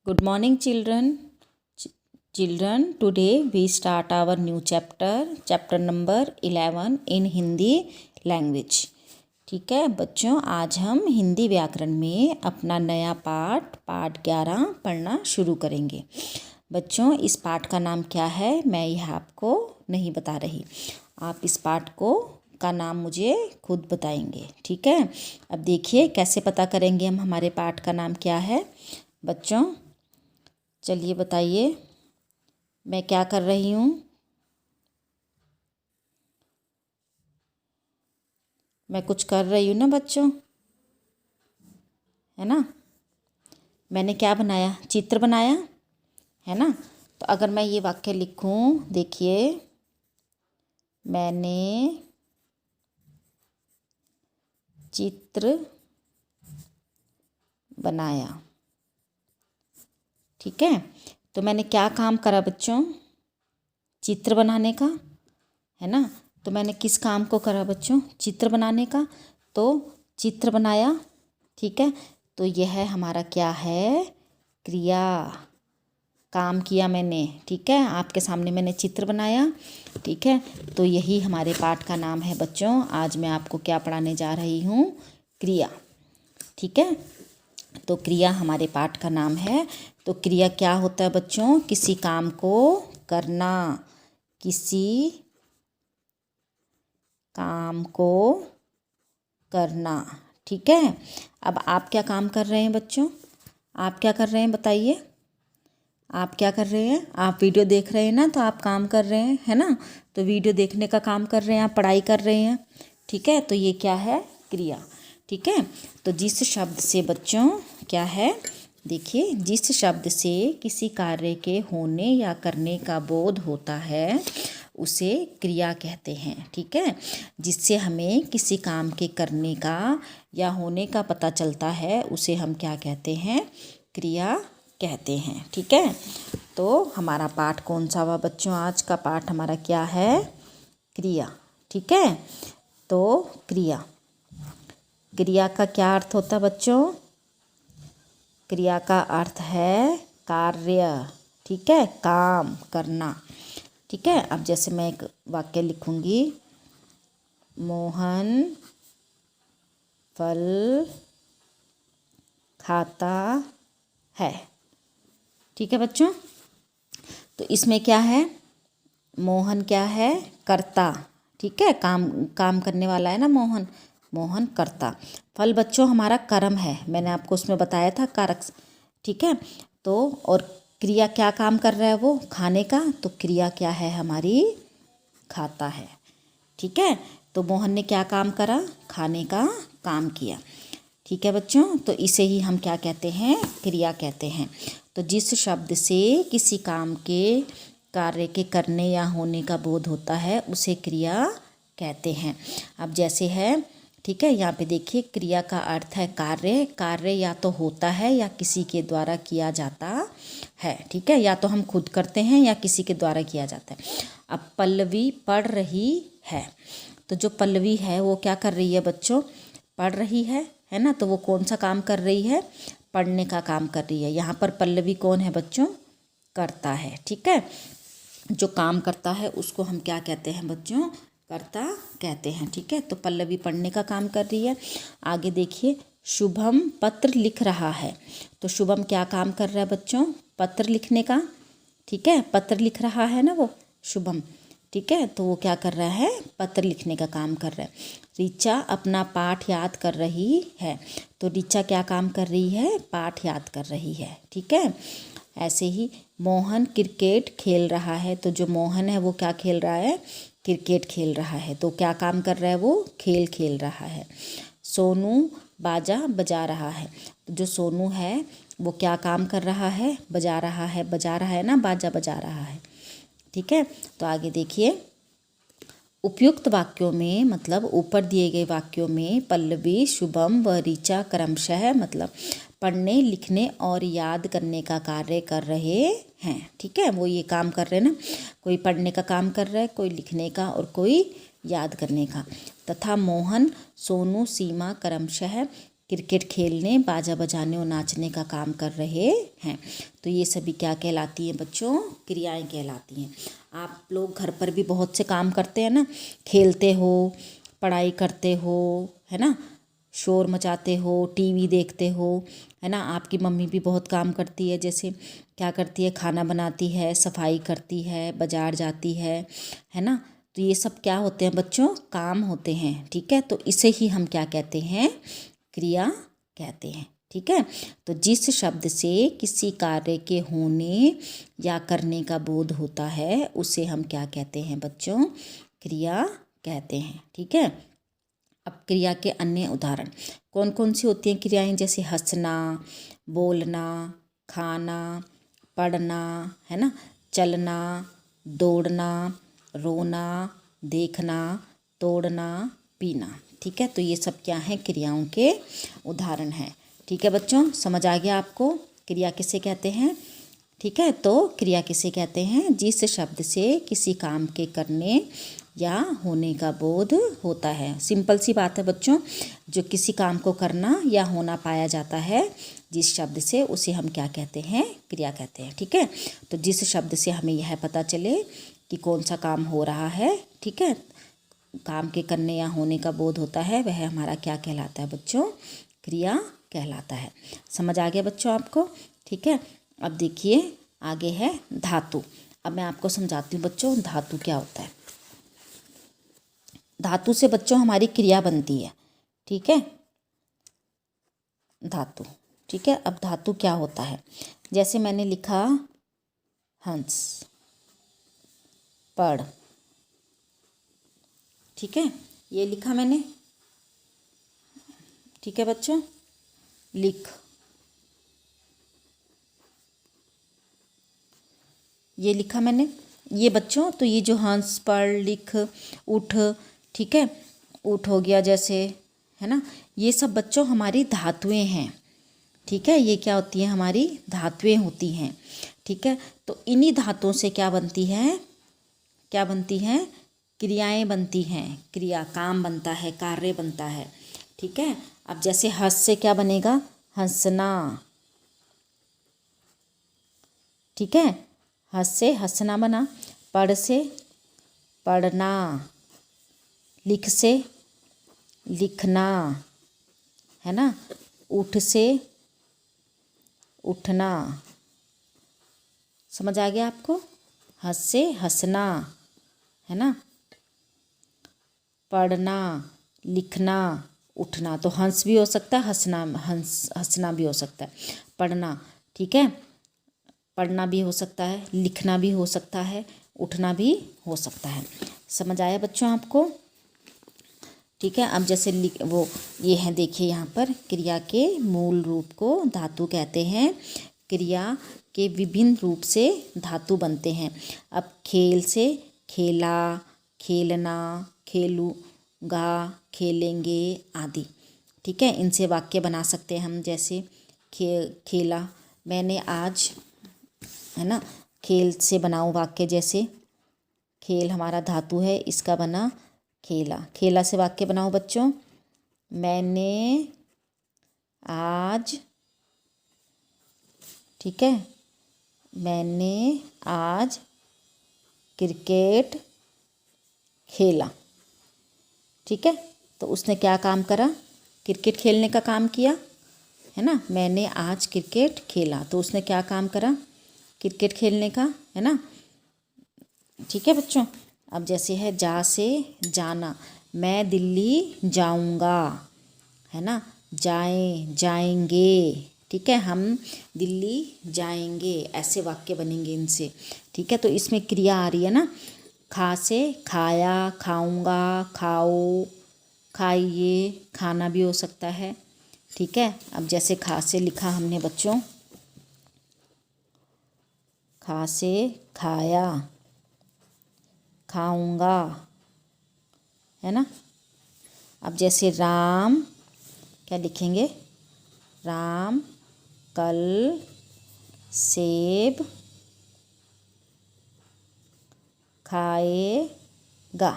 Good morning, children. Today we start our new chapter number 11 in Hindi language. ठीक है बच्चों, आज हम हिंदी व्याकरण में अपना नया पाठ 11 पढ़ना शुरू करेंगे। बच्चों, इस पाठ का नाम क्या है मैं यह आपको नहीं बता रही, आप इस पाठ का नाम मुझे खुद बताएंगे। ठीक है, अब देखिए कैसे पता करेंगे हम हमारे पाठ का नाम क्या है। बच्चों चलिए बताइए, मैं क्या कर रही हूँ। मैं कुछ कर रही हूँ ना बच्चों, है ना। मैंने क्या बनाया, चित्र बनाया है ना। तो अगर मैं ये वाक्य लिखूँ, देखिए मैंने चित्र बनाया। ठीक है, तो मैंने क्या काम करा बच्चों, चित्र बनाने का, है ना। तो मैंने किस काम को करा बच्चों, चित्र बनाने का। तो चित्र बनाया, ठीक है। तो यह हमारा क्या है, क्रिया, काम किया मैंने। ठीक है, आपके सामने मैंने चित्र बनाया। ठीक है, तो यही हमारे पाठ का नाम है बच्चों। आज मैं आपको क्या पढ़ाने जा रही हूँ, क्रिया। ठीक है, तो क्रिया हमारे पाठ का नाम है। तो क्रिया क्या होता है बच्चों, किसी काम को करना, किसी काम को करना। ठीक है, अब आप क्या काम कर रहे हैं बच्चों, आप क्या कर रहे हैं बताइए, आप क्या कर रहे हैं। आप वीडियो देख रहे हैं ना, तो आप काम कर रहे हैं, है ना। तो वीडियो देखने का काम कर रहे हैं, आप पढ़ाई कर रहे हैं। ठीक है, तो ये क्या है, क्रिया। ठीक है, तो जिस शब्द से बच्चों क्या है, देखिए जिस शब्द से किसी कार्य के होने या करने का बोध होता है उसे क्रिया कहते हैं। ठीक है, जिससे हमें किसी काम के करने का या होने का पता चलता है उसे हम क्या कहते हैं, क्रिया कहते हैं। ठीक है, तो हमारा पाठ कौन सा हुआ बच्चों, आज का पाठ हमारा क्या है, क्रिया। ठीक है, तो क्रिया, क्रिया का क्या अर्थ होता है बच्चों, क्रिया का अर्थ है कार्य। ठीक है, काम करना। ठीक है, अब जैसे मैं एक वाक्य लिखूंगी, मोहन फल खाता है। ठीक है बच्चों, तो इसमें क्या है, मोहन क्या है, कर्ता। ठीक है, काम करने वाला है ना मोहन, मोहन कर्ता। फल बच्चों हमारा कर्म है, मैंने आपको उसमें बताया था कारक। ठीक है, तो और क्रिया क्या काम कर रहा है वो, खाने का। तो क्रिया क्या है हमारी, खाता है। ठीक है, तो मोहन ने क्या काम करा, खाने का काम किया। ठीक है बच्चों, तो इसे ही हम क्या कहते हैं, क्रिया कहते हैं। तो जिस शब्द से किसी काम के कार्य के करने या होने का बोध होता है उसे क्रिया कहते हैं। अब जैसे है, ठीक है, यहाँ पे देखिए क्रिया का अर्थ है कार्य। कार्य या तो होता है या किसी के द्वारा किया जाता है। ठीक है, या तो हम खुद करते हैं या किसी के द्वारा किया जाता है। अब पल्लवी पढ़ रही है, तो जो पल्लवी है वो क्या कर रही है बच्चों, पढ़ रही है ना। तो वो कौन सा काम कर रही है, पढ़ने का काम कर रही है। यहाँ पर पल्लवी कौन है बच्चों, करता है। ठीक है, जो काम करता है उसको हम क्या कहते हैं बच्चों, कर्ता कहते हैं। ठीक है, तो पल्लवी पढ़ने का काम कर रही है। आगे देखिए, शुभम पत्र लिख रहा है। तो शुभम क्या काम कर रहा है बच्चों, पत्र लिखने का। ठीक है, पत्र लिख रहा है ना वो शुभम। ठीक है, तो वो क्या कर रहा है, पत्र लिखने का काम कर रहा है। ऋचा अपना पाठ याद कर रही है। तो ऋचा क्या काम कर रही है, पाठ याद कर रही है। ठीक है, ऐसे ही मोहन क्रिकेट खेल रहा है। तो जो मोहन है वो क्या खेल रहा है, क्रिकेट खेल रहा है। तो क्या काम कर रहा है वो, खेल खेल रहा है। सोनू बाजा बजा रहा है। तो जो सोनू है वो क्या काम कर रहा है, बजा रहा है ना, बाजा बजा रहा है। ठीक है, तो आगे देखिए, उपयुक्त वाक्यों में मतलब ऊपर दिए गए वाक्यों में पल्लवी शुभम व ऋचा क्रमशः मतलब पढ़ने लिखने और याद करने का कार्य कर रहे हैं। ठीक है, वो ये काम कर रहे हैं ना, कोई पढ़ने का काम कर रहा है, कोई लिखने का और कोई याद करने का। तथा मोहन सोनू सीमा क्रमशः क्रिकेट खेलने, बाजा बजाने और नाचने का काम कर रहे हैं। तो ये सभी क्या कहलाती हैं बच्चों? क्रियाएं कहलाती हैं। आप लोग घर पर भी बहुत से काम करते हैं ना, खेलते हो, पढ़ाई करते हो, है ना, शोर मचाते हो, टीवी देखते हो, है ना। आपकी मम्मी भी बहुत काम करती है, जैसे क्या करती है, खाना बनाती है, सफाई करती है, बाजार जाती है ना। तो ये सब क्या होते हैं बच्चों? काम होते हैं, ठीक है। तो इसे ही हम क्या कहते हैं? क्रिया कहते हैं, ठीक है। तो जिस शब्द से किसी कार्य के होने या करने का बोध होता है उसे हम क्या कहते हैं बच्चों? क्रिया कहते हैं, ठीक है। अब क्रिया के अन्य उदाहरण कौन कौन सी होती हैं क्रियाएं? जैसे हंसना, बोलना, खाना, पढ़ना, है ना, चलना, दौड़ना, रोना, देखना, तोड़ना, पीना, ठीक है। तो ये सब क्या है? क्रियाओं के उदाहरण हैं, ठीक है बच्चों। समझ आ गया आपको क्रिया किसे कहते हैं? ठीक है। तो क्रिया किसे कहते हैं? जिस शब्द से किसी काम के करने या होने का बोध होता है। सिंपल सी बात है बच्चों, जो किसी काम को करना या होना पाया जाता है जिस शब्द से, उसे हम क्या कहते हैं? क्रिया कहते हैं, ठीक है। तो जिस शब्द से हमें यह पता चले कि कौन सा काम हो रहा है, ठीक है, काम के करने या होने का बोध होता है, वह हमारा क्या कहलाता है बच्चों? क्रिया कहलाता है। समझ आ गया बच्चों आपको? ठीक है। अब देखिए आगे है धातु। अब मैं आपको समझाती हूँ बच्चों धातु क्या होता है। धातु से बच्चों हमारी क्रिया बनती है, ठीक है। धातु, ठीक है। अब धातु क्या होता है? जैसे मैंने लिखा हंस, पढ़, ठीक है, ये लिखा मैंने, ठीक है बच्चों। लिख, ये लिखा मैंने, ये बच्चों। तो ये जो हंस, पढ़, लिख, उठ, ठीक है, उठ हो गया जैसे, है ना, ये सब बच्चों हमारी धातुएं हैं, ठीक है। ये क्या होती हैं? हमारी धातुएं होती हैं, ठीक है। तो इन्हीं धातुओं से क्या बनती है? क्या बनती हैं? क्रियाएं बनती हैं। क्रिया, काम बनता है, कार्य बनता है, ठीक है। अब जैसे हंस से क्या बनेगा? हंसना, ठीक है, हंस से हंसना बना। पढ़ से पढ़ना, लिख से लिखना, है ना। उठ से उठना। समझ आ गया आपको? हंस से हंसना, है ना, पढ़ना, लिखना, उठना। तो हंस भी हो सकता है, हंसना भी हो सकता है। पढ़ना, ठीक है, पढ़ना भी हो सकता है, लिखना भी हो सकता है, उठना भी हो सकता है। समझ आया बच्चों आपको? ठीक है। अब जैसे वो ये है, देखिए यहाँ पर क्रिया के मूल रूप को धातु कहते हैं। क्रिया के विभिन्न रूप से धातु बनते हैं। अब खेल से खेला, खेलना, खेलूँगा, खेलेंगे आदि, ठीक है। इनसे वाक्य बना सकते हैं हम, जैसे खेला, मैंने आज, है ना। खेल से बनाऊँ वाक्य, जैसे खेल हमारा धातु है, इसका बना खेला। खेला से वाक्य बनाओ बच्चों, मैंने आज, ठीक है, मैंने आज क्रिकेट खेला, ठीक है। तो उसने क्या काम करा? क्रिकेट खेलने का काम किया, है ना। मैंने आज क्रिकेट खेला, तो उसने क्या काम करा? क्रिकेट खेलने का, है ना, ठीक है बच्चों। अब जैसे है जा से जाना, मैं दिल्ली जाऊंगा, है ना, जाएंगे, ठीक है, हम दिल्ली जाएंगे, ऐसे वाक्य बनेंगे इनसे, ठीक है। तो इसमें क्रिया आ रही है ना। खा से खाया, खाऊंगा, खाओ, खाइए, खाना भी हो सकता है, ठीक है। अब जैसे खा से लिखा हमने बच्चों, खा से खाया, खाऊंगा, है ना। अब जैसे राम, क्या लिखेंगे? राम कल सेब खाएगा,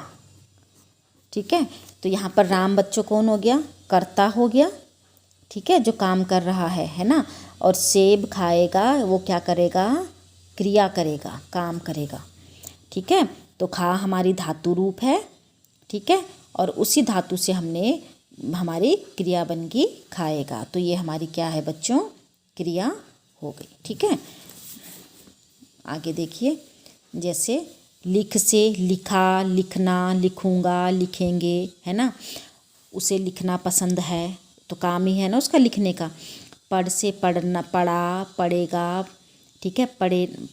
ठीक है। तो यहाँ पर राम बच्चों कौन हो गया? कर्ता हो गया, ठीक है, जो काम कर रहा है ना। और सेब खाएगा, वो क्या करेगा, क्रिया करेगा, काम करेगा। ठीक है, तो खा हमारी धातु रूप है। ठीक है, और उसी धातु से हमने हमारी क्रिया बन गई खाएगा। तो ये हमारी क्या है बच्चों, क्रिया हो गई। ठीक है, आगे देखिए, जैसे लिख से लिखा, लिखना, लिखूंगा, लिखेंगे, है ना। उसे लिखना पसंद है तो काम ही है ना उसका लिखने का। पढ़ से पढ़ना, पढ़ा, पढ़ेगा। ठीक है,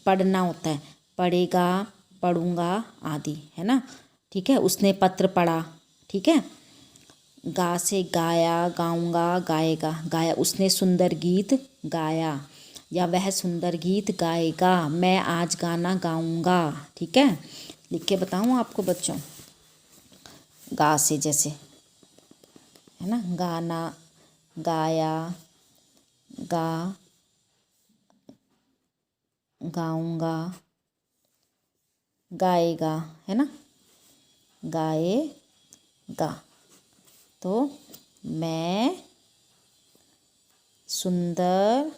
पढ़ना होता है, पढ़ेगा, पढ़ूंगा आदि, है ना। ठीक है, उसने पत्र पढ़ा। ठीक है, गा से गाया, गाऊंगा, गाएगा, गाया। उसने सुंदर गीत गाया, या वह सुंदर गीत गाएगा। मैं आज गाना गाऊंगा। ठीक है, लिख के बताऊँ आपको बच्चों। गा से जैसे, है ना, गाना, गाया, गा, गाऊंगा, गाएगा, है ना, गाएगा। तो मैं सुंदर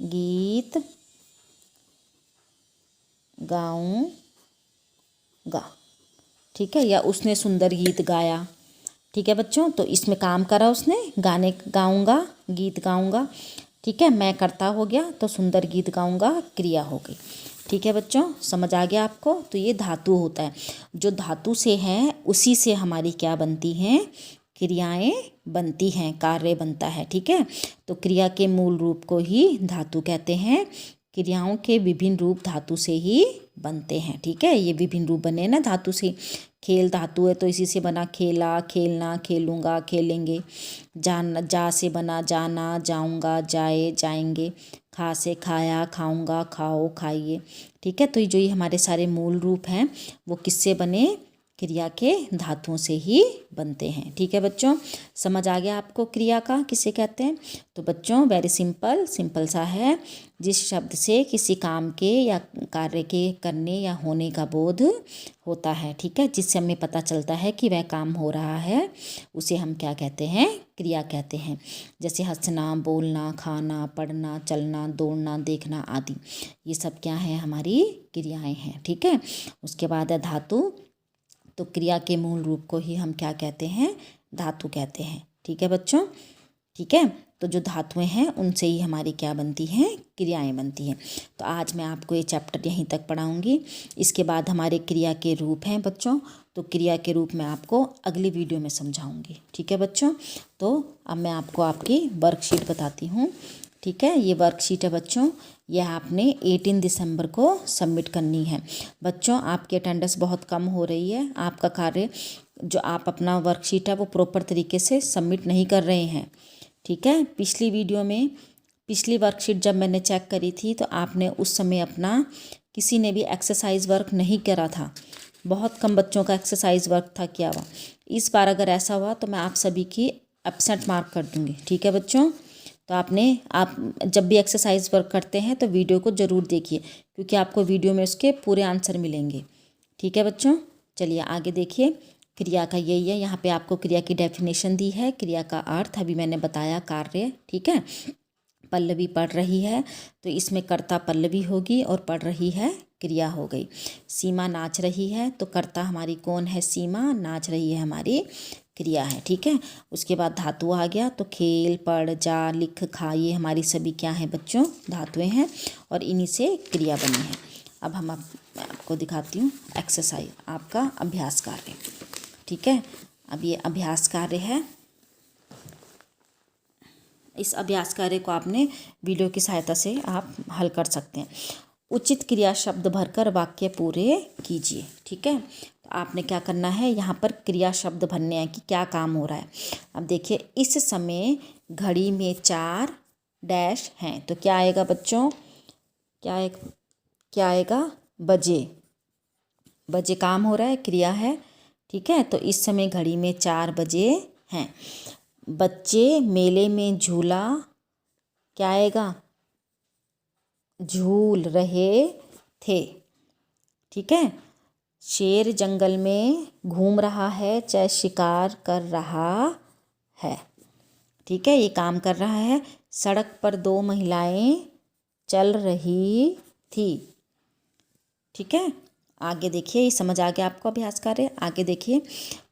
गीत गाऊंगा। ठीक है, या उसने सुंदर गीत गाया। ठीक है बच्चों, तो इसमें काम करा उसने, गाने गाऊंगा, गीत गाऊंगा। ठीक है, मैं करता हो गया, तो सुंदर गीत गाऊंगा क्रिया हो गई। ठीक है बच्चों, समझ आ गया आपको। तो ये धातु होता है, जो धातु से है उसी से हमारी क्या बनती हैं, क्रियाएं बनती हैं, कार्य बनता है। ठीक है, तो क्रिया के मूल रूप को ही धातु कहते हैं। क्रियाओं के विभिन्न रूप धातु से ही बनते हैं। ठीक है, ये विभिन्न रूप बने ना धातु से। खेल धातु है तो इसी से बना खेला, खेलना, खेलूँगा, खेलेंगे। जान, जा से बना जाना, जाऊँगा, जाए, जाएंगे। खा से खाया, खाऊँगा, खाओ, खाइए। ठीक है, तो ये जो ये हमारे सारे मूल रूप हैं वो किससे बने, क्रिया के धातुओं से ही बनते हैं। ठीक है बच्चों, समझ आ गया आपको क्रिया का किसे कहते हैं। तो बच्चों वेरी सिंपल, सिंपल सा है। जिस शब्द से किसी काम के या कार्य के करने या होने का बोध होता है, ठीक है, जिससे हमें पता चलता है कि वह काम हो रहा है, उसे हम क्या कहते हैं, क्रिया कहते हैं। जैसे हंसना, बोलना, खाना, पढ़ना, चलना, दौड़ना, देखना आदि, ये सब क्या है, हमारी क्रियाएं हैं। ठीक है, उसके बाद है धातु। तो क्रिया के मूल रूप को ही हम क्या कहते हैं, धातु कहते हैं। ठीक है बच्चों, ठीक है, तो जो धातुएं हैं उनसे ही हमारी क्या बनती हैं, क्रियाएं बनती हैं। तो आज मैं आपको ये चैप्टर यहीं तक पढ़ाऊंगी। इसके बाद हमारे क्रिया के रूप हैं बच्चों, तो क्रिया के रूप मैं आपको अगली वीडियो में समझाऊंगी। ठीक है बच्चों, तो अब मैं आपको आपकी वर्कशीट बताती हूँ। ठीक है, ये वर्कशीट है बच्चों, यह आपने 18 दिसंबर को सबमिट करनी है। बच्चों आपकी अटेंडेंस बहुत कम हो रही है, आपका कार्य जो आप अपना वर्कशीट है वो प्रॉपर तरीके से सबमिट नहीं कर रहे हैं। ठीक है, पिछली वीडियो में, पिछली वर्कशीट जब मैंने चेक करी थी तो आपने उस समय अपना किसी ने भी एक्सरसाइज वर्क नहीं करा था, बहुत कम बच्चों का एक्सरसाइज वर्क था किया हुआ। इस बार अगर ऐसा हुआ तो मैं आप सभी की एब्सेंट मार्क कर दूंगी। ठीक है बच्चों, तो आप जब भी एक्सरसाइज वर्क करते हैं तो वीडियो को ज़रूर देखिए, क्योंकि आपको वीडियो में उसके पूरे आंसर मिलेंगे। ठीक है बच्चों, चलिए आगे देखिए। क्रिया का यही है, यहाँ पे आपको क्रिया की डेफिनेशन दी है। क्रिया का अर्थ अभी मैंने बताया, कार्य। ठीक है, पल्लवी पढ़ रही है तो इसमें कर्ता पल्लवी होगी और पढ़ रही है क्रिया हो गई। सीमा नाच रही है तो कर्ता हमारी कौन है, सीमा, नाच रही है हमारी क्रिया है। ठीक है, उसके बाद धातु आ गया, तो खेल, पढ़, जा, लिख, खा, ये हमारी सभी क्या हैं बच्चों, धातुएं हैं, और इन्हीं से क्रिया बनी है। अब मैं आपको दिखाती हूँ एक्सरसाइज, आपका अभ्यास कार्य। ठीक है, अब ये अभ्यास कार्य है। इस अभ्यास कार्य को आपने वीडियो की सहायता से आप हल कर सकते हैं। उचित क्रिया शब्द भरकर वाक्य पूरे कीजिए। ठीक है, तो आपने क्या करना है, यहाँ पर क्रिया शब्द भरने हैं कि क्या काम हो रहा है। अब देखिए, इस समय घड़ी में 4 डैश हैं, तो क्या आएगा बच्चों, क्या आएगा, बजे। बजे काम हो रहा है, क्रिया है। ठीक है, तो इस समय घड़ी में 4 बजे हैं। बच्चे मेले में झूला, क्या आएगा, झूल रहे थे। ठीक है, शेर जंगल में घूम रहा है, चाहे शिकार कर रहा है। ठीक है, ये काम कर रहा है। सड़क पर दो महिलाएं चल रही थी। ठीक है, आगे देखिए, ये समझ आ गया आपको अभ्यास कार्य। आगे देखिए,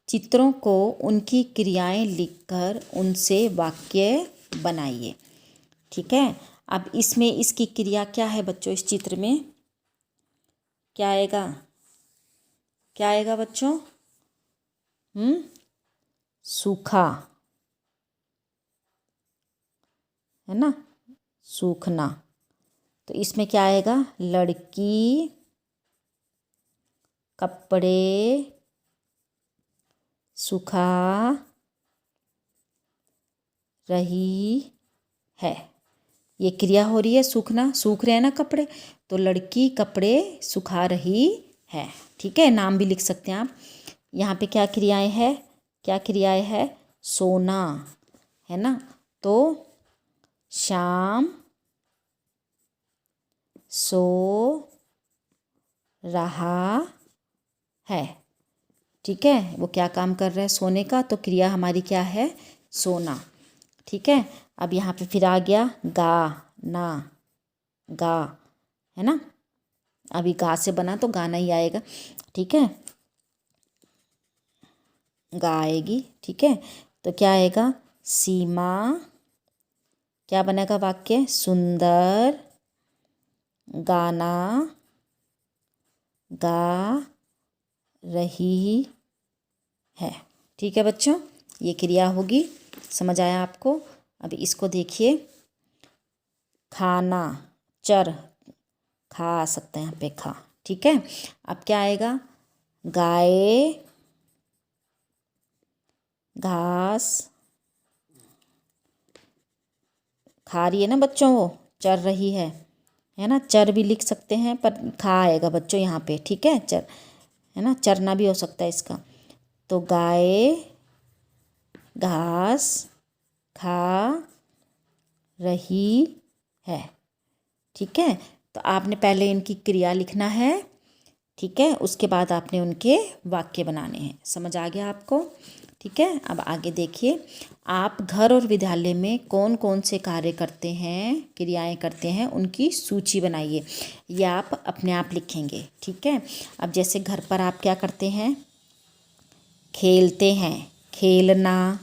चित्रों को उनकी क्रियाएं लिखकर उनसे वाक्य बनाइए। ठीक है, अब इसमें इसकी क्रिया क्या है बच्चों? इस चित्र में क्या आएगा? क्या आएगा बच्चों? सूखा, है ना, सूखना। तो इसमें क्या आएगा? लड़की कपड़े सुखा रही है। ये क्रिया हो रही है, सूखना, सूख रहे हैं ना कपड़े, तो लड़की कपड़े सुखा रही है। ठीक है, नाम भी लिख सकते हैं आप। यहाँ पे क्या क्रियाएं है? क्या क्रियाएं है? सोना, है ना, तो शाम सो रहा है। ठीक है, वो क्या काम कर रहा है? सोने का, तो क्रिया हमारी क्या है? सोना। ठीक है, अब यहाँ पे फिर आ गया गाना, गा, है ना, अभी गा से बना तो गाना ही आएगा। ठीक है, गा आएगी। ठीक है, तो क्या आएगा? सीमा, क्या बनेगा वाक्य? सुंदर गाना गा रही है। ठीक है बच्चों, ये क्रिया होगी। समझ आया आपको? अभी इसको देखिए, खाना, चर, खा आ सकते हैं यहाँ पे, खा। ठीक है, अब क्या आएगा? गाय घास खा रही है ना बच्चों, वो चर रही है ना, चर भी लिख सकते हैं पर खा आएगा बच्चों यहाँ पे। ठीक है, चर, है ना, चरना भी हो सकता है इसका। तो गाय घास खा रही है। ठीक है, तो आपने पहले इनकी क्रिया लिखना है। ठीक है, उसके बाद आपने उनके वाक्य बनाने हैं। समझ आ गया आपको? ठीक है, अब आगे देखिए, आप घर और विद्यालय में कौन कौन से कार्य करते हैं, क्रियाएं करते हैं, उनकी सूची बनाइए। ये आप अपने आप लिखेंगे। ठीक है, अब जैसे घर पर आप क्या करते हैं? खेलते हैं, खेलना,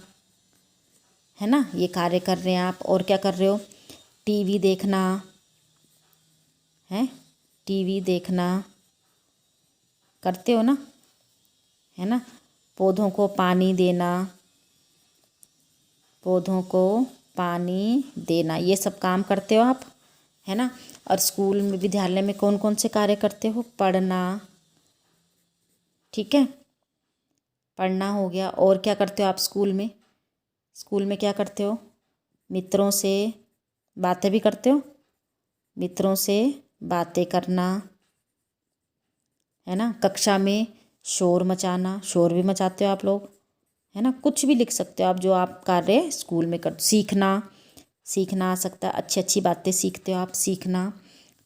है ना, ये कार्य कर रहे हैं आप। और क्या कर रहे हो? टीवी देखना, है, टीवी देखना करते हो ना, है ना। पौधों को पानी देना, पौधों को पानी देना, ये सब काम करते हो आप, है ना। और स्कूल में, विद्यालय में कौन कौन से कार्य करते हो? पढ़ना, ठीक है, पढ़ना हो गया। और क्या करते हो आप स्कूल में? स्कूल में क्या करते हो? मित्रों से बातें भी करते हो, मित्रों से बातें करना, है ना। कक्षा में शोर मचाना, शोर भी मचाते हो आप लोग, है ना। कुछ भी लिख सकते हो आप, जो आप कार्य स्कूल में कर। सीखना, सीखना आ सकता है, अच्छी अच्छी बातें सीखते हो आप, सीखना।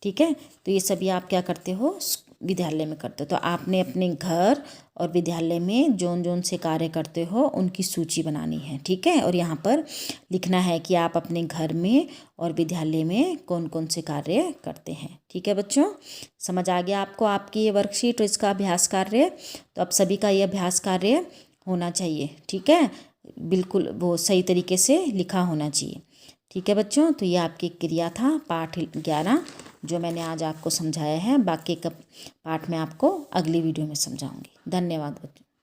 ठीक है, तो ये सभी आप क्या करते हो? विद्यालय में करते हो। तो आपने अपने घर और विद्यालय में जोन जोन से कार्य करते हो उनकी सूची बनानी है। ठीक है, और यहाँ पर लिखना है कि आप अपने घर में और विद्यालय में कौन कौन से कार्य करते हैं। ठीक है बच्चों, समझ आ गया आपको आपकी ये वर्कशीट और इसका अभ्यास कार्य? तो अब सभी का ये अभ्यास कार्य होना चाहिए। ठीक है, बिल्कुल वो सही तरीके से लिखा होना चाहिए। ठीक है बच्चों, तो ये आपकी क्रिया था पाठ 11 जो मैंने आज आपको समझाया है। बाकी का पाठ मैं आपको अगली वीडियो में समझाऊंगी। धन्यवाद बच्चों।